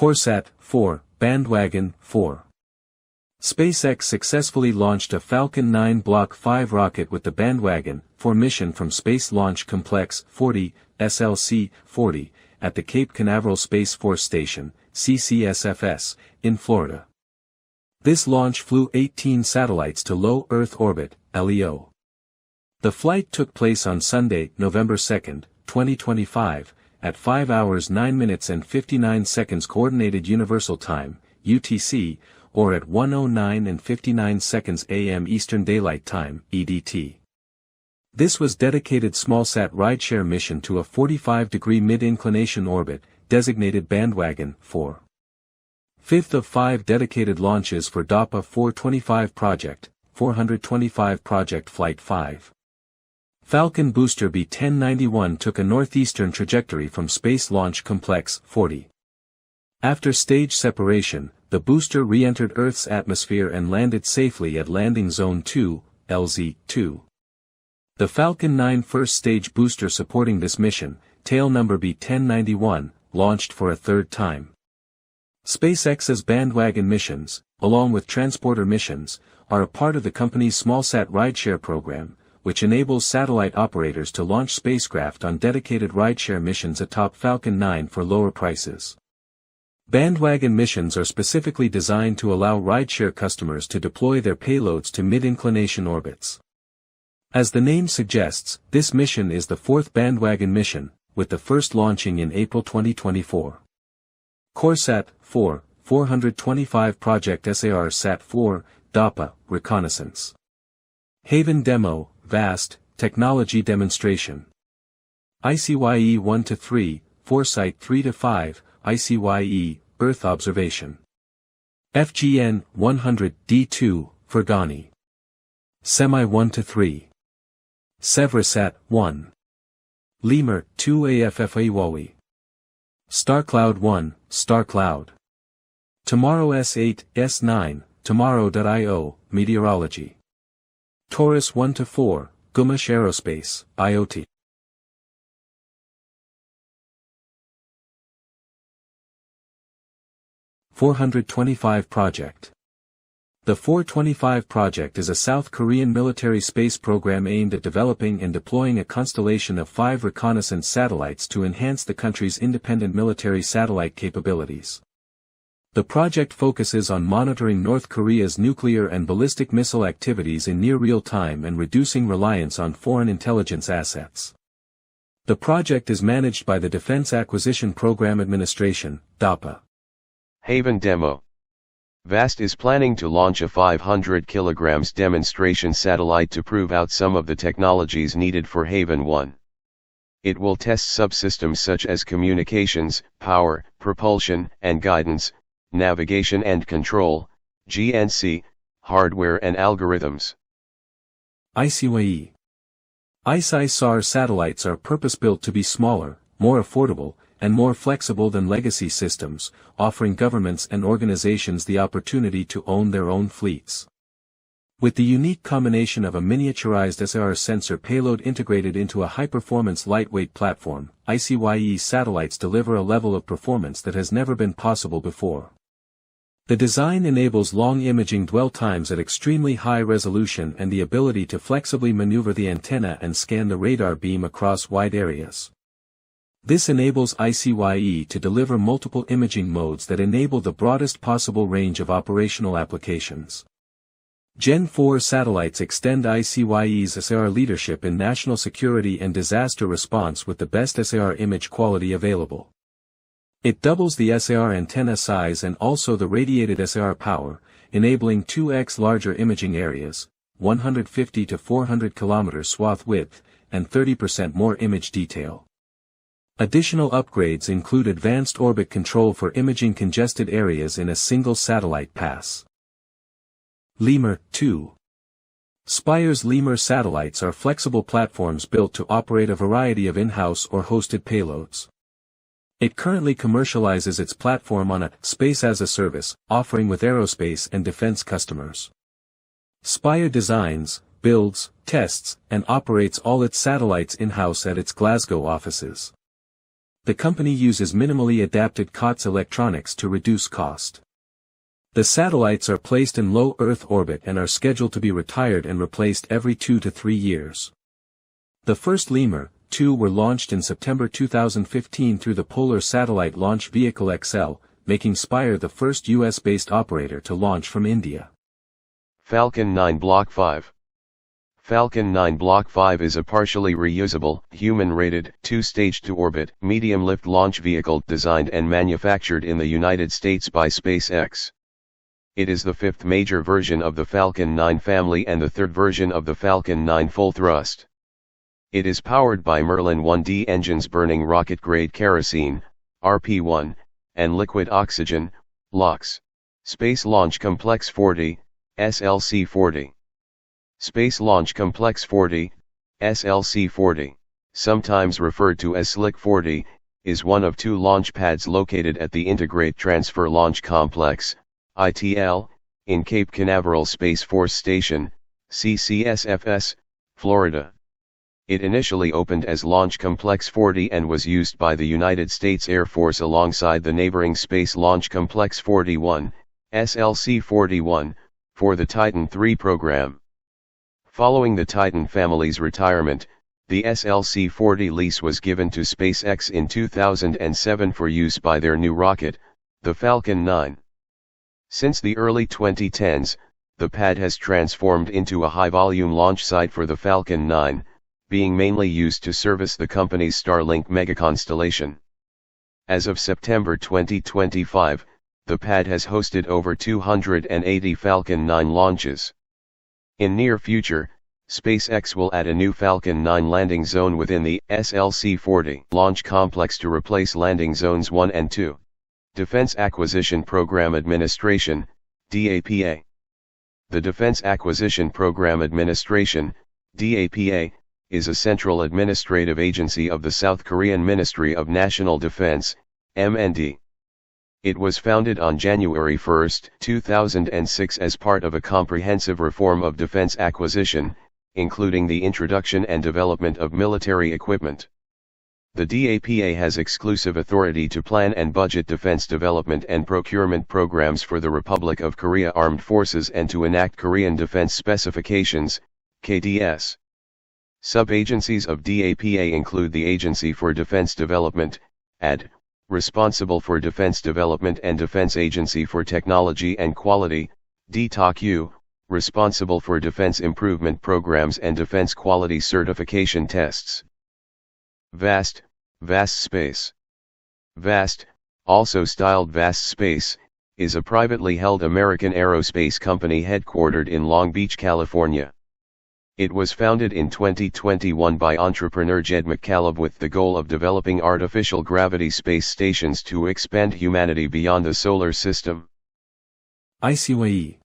KORSAT-4, Bandwagon-4. SpaceX successfully launched a Falcon 9 Block 5 rocket with the Bandwagon-4 mission from Space Launch Complex 40, SLC-40, at the Cape Canaveral Space Force Station, CCSFS, in Florida. This launch flew 18 satellites to low Earth orbit, LEO. The flight took place on Sunday, November 2, 2025, at 5 hours 9 minutes and 59 seconds Coordinated Universal Time, UTC, or at 1:09 and 59 seconds AM Eastern Daylight Time, EDT. This was dedicated SmallSat Rideshare mission to a 45-degree mid-inclination orbit, designated Bandwagon-4. Fifth of 5 dedicated launches for DAPA 425 project, 425 project Flight 5. Falcon booster B-1091 took a northeastern trajectory from Space Launch Complex 40. After stage separation, the booster re-entered Earth's atmosphere and landed safely at Landing Zone 2, LZ-2. The Falcon 9 first stage booster supporting this mission, tail number B-1091, launched for a third time. SpaceX's Bandwagon missions, along with transporter missions, are a part of the company's SmallSat Rideshare program, which enables satellite operators to launch spacecraft on dedicated rideshare missions atop Falcon 9 for lower prices. Bandwagon missions are specifically designed to allow rideshare customers to deploy their payloads to mid-inclination orbits. As the name suggests, this mission is the fourth Bandwagon mission, with the first launching in April 2024. KORSAT-4, 425 Project SAR-SAT-4, DAPA, Reconnaissance. Haven Demo, VAST, Technology Demonstration. ICYE 1-3, Foresight 3-5, ICYE, Earth Observation. FGN 100 D2, Fergani. Semi 1-3. Sevrasat 1. Lemur 2 AFFAWAWI. StarCloud 1, StarCloud. Tomorrow S8, S9, Tomorrow.io, Meteorology. Taurus 1-4, Gumish Aerospace, IoT. .425 Project. The 425 project is a South Korean military space program aimed at developing and deploying a constellation of 5 reconnaissance satellites to enhance the country's independent military satellite capabilities. The project focuses on monitoring North Korea's nuclear and ballistic missile activities in near real time and reducing reliance on foreign intelligence assets. The project is managed by the Defense Acquisition Program Administration, DAPA. Haven Demo. VAST is planning to launch a 500 kg demonstration satellite to prove out some of the technologies needed for Haven 1. It will test subsystems such as communications, power, propulsion and guidance, navigation and control, GNC, hardware and algorithms. ICYE. ICI-SAR satellites are purpose-built to be smaller, more affordable, and more flexible than legacy systems, offering governments and organizations the opportunity to own their own fleets. With the unique combination of a miniaturized SAR sensor payload integrated into a high-performance lightweight platform, ICYE satellites deliver a level of performance that has never been possible before. The design enables long imaging dwell times at extremely high resolution and the ability to flexibly maneuver the antenna and scan the radar beam across wide areas. This enables ICYE to deliver multiple imaging modes that enable the broadest possible range of operational applications. Gen 4 satellites extend ICYE's SAR leadership in national security and disaster response with the best SAR image quality available. It doubles the SAR antenna size and also the radiated SAR power, enabling 2x larger imaging areas, 150 to 400 km swath width, and 30% more image detail. Additional upgrades include advanced orbit control for imaging congested areas in a single satellite pass. Lemur 2. Spire's Lemur satellites are flexible platforms built to operate a variety of in-house or hosted payloads. It currently commercializes its platform on a Space-as-a-Service offering with aerospace and defense customers. Spire designs, builds, tests, and operates all its satellites in-house at its Glasgow offices. The company uses minimally adapted COTS electronics to reduce cost. The satellites are placed in low Earth orbit and are scheduled to be retired and replaced every 2 to 3 years. The first Lemur, 2 were launched in September 2015 through the Polar Satellite Launch Vehicle XL, making Spire the first US-based operator to launch from India. Falcon 9 Block 5. Falcon 9 Block 5 is a partially reusable, human-rated, 2-stage-to-orbit, medium-lift launch vehicle designed and manufactured in the United States by SpaceX. It is the 5th major version of the Falcon 9 family and the 3rd version of the Falcon 9 full thrust. It is powered by Merlin 1D engines burning rocket-grade kerosene, RP-1, and liquid oxygen, LOX. Space Launch Complex 40, SLC-40. Space Launch Complex 40, SLC-40, sometimes referred to as SLC-40, is one of 2 launch pads located at the Integrate Transfer Launch Complex, ITL, in Cape Canaveral Space Force Station, CCSFS, Florida. It initially opened as Launch Complex 40 and was used by the United States Air Force alongside the neighboring Space Launch Complex 41, SLC-41, for the Titan III program. Following the Titan family's retirement, the SLC-40 lease was given to SpaceX in 2007 for use by their new rocket, the Falcon 9. Since the early 2010s, the pad has transformed into a high-volume launch site for the Falcon 9, being mainly used to service the company's Starlink megaconstellation. As of September 2025, the pad has hosted over 280 Falcon 9 launches. In near future, SpaceX will add a new Falcon 9 landing zone within the SLC-40 launch complex to replace landing zones 1 and 2. Defense Acquisition Program Administration, DAPA. The Defense Acquisition Program Administration, DAPA, is a central administrative agency of the South Korean Ministry of National Defense, MND. It was founded on January 1, 2006 as part of a comprehensive reform of defense acquisition, including the introduction and development of military equipment. The DAPA has exclusive authority to plan and budget defense development and procurement programs for the Republic of Korea Armed Forces and to enact Korean Defense Specifications, KDS. Sub-agencies of DAPA include the Agency for Defense Development, AD, responsible for defense development, and Defense Agency for Technology and Quality, DTOQ, responsible for defense improvement programs and defense quality certification tests. VAST, Vast Space. VAST, also styled Vast Space, is a privately held American aerospace company headquartered in Long Beach, California. It was founded in 2021 by entrepreneur Jed McCaleb with the goal of developing artificial gravity space stations to expand humanity beyond the solar system. ICYE.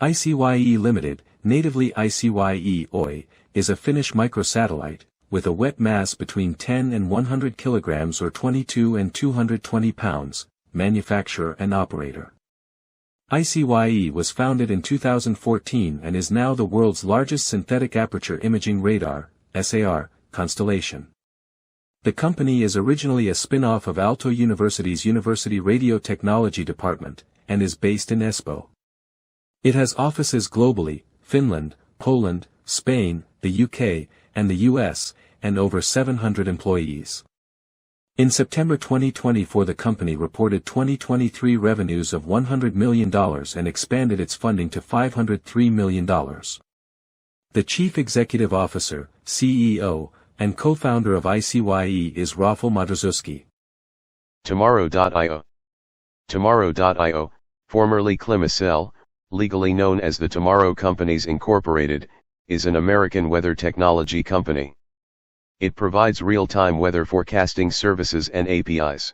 ICYE Limited, natively ICYE OI, is a Finnish microsatellite, with a wet mass between 10 and 100 kilograms or 22 and 220 pounds, manufacturer and operator. ICYE was founded in 2014 and is now the world's largest synthetic aperture imaging radar, SAR, constellation. The company is originally a spin-off of Aalto University's University Radio Technology Department, and is based in Espoo. It has offices globally, Finland, Poland, Spain, the UK, and the US, and over 700 employees. In September 2024 the company reported 2023 revenues of $100 million and expanded its funding to $503 million. The Chief Executive Officer, CEO, and co-founder of ICYE is Rafał Modrzewski. Tomorrow.io. Tomorrow.io, formerly Climacell, legally known as the Tomorrow Companies Incorporated, is an American weather technology company. It provides real-time weather forecasting services and APIs.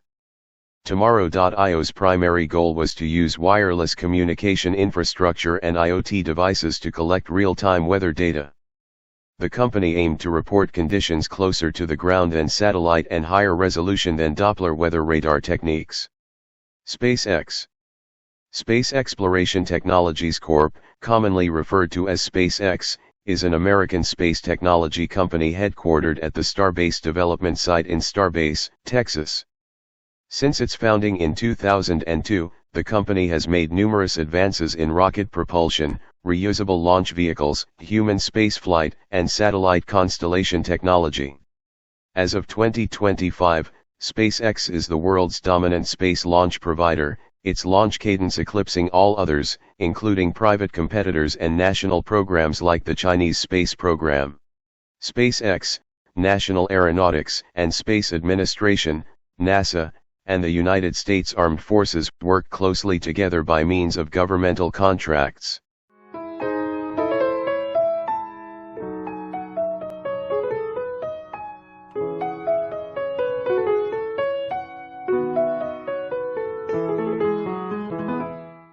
Tomorrow.io's primary goal was to use wireless communication infrastructure and IoT devices to collect real-time weather data. The company aimed to report conditions closer to the ground than satellite and higher resolution than Doppler weather radar techniques. SpaceX. Space Exploration Technologies Corp., commonly referred to as SpaceX, is an American space technology company headquartered at the Starbase development site in Starbase, Texas. Since its founding in 2002, the company has made numerous advances in rocket propulsion, reusable launch vehicles, human spaceflight, and satellite constellation technology. As of 2025, SpaceX is the world's dominant space launch provider, its launch cadence eclipsing all others, including private competitors and national programs like the Chinese space program. SpaceX, National Aeronautics and Space Administration, NASA, and the United States Armed Forces work closely together by means of governmental contracts.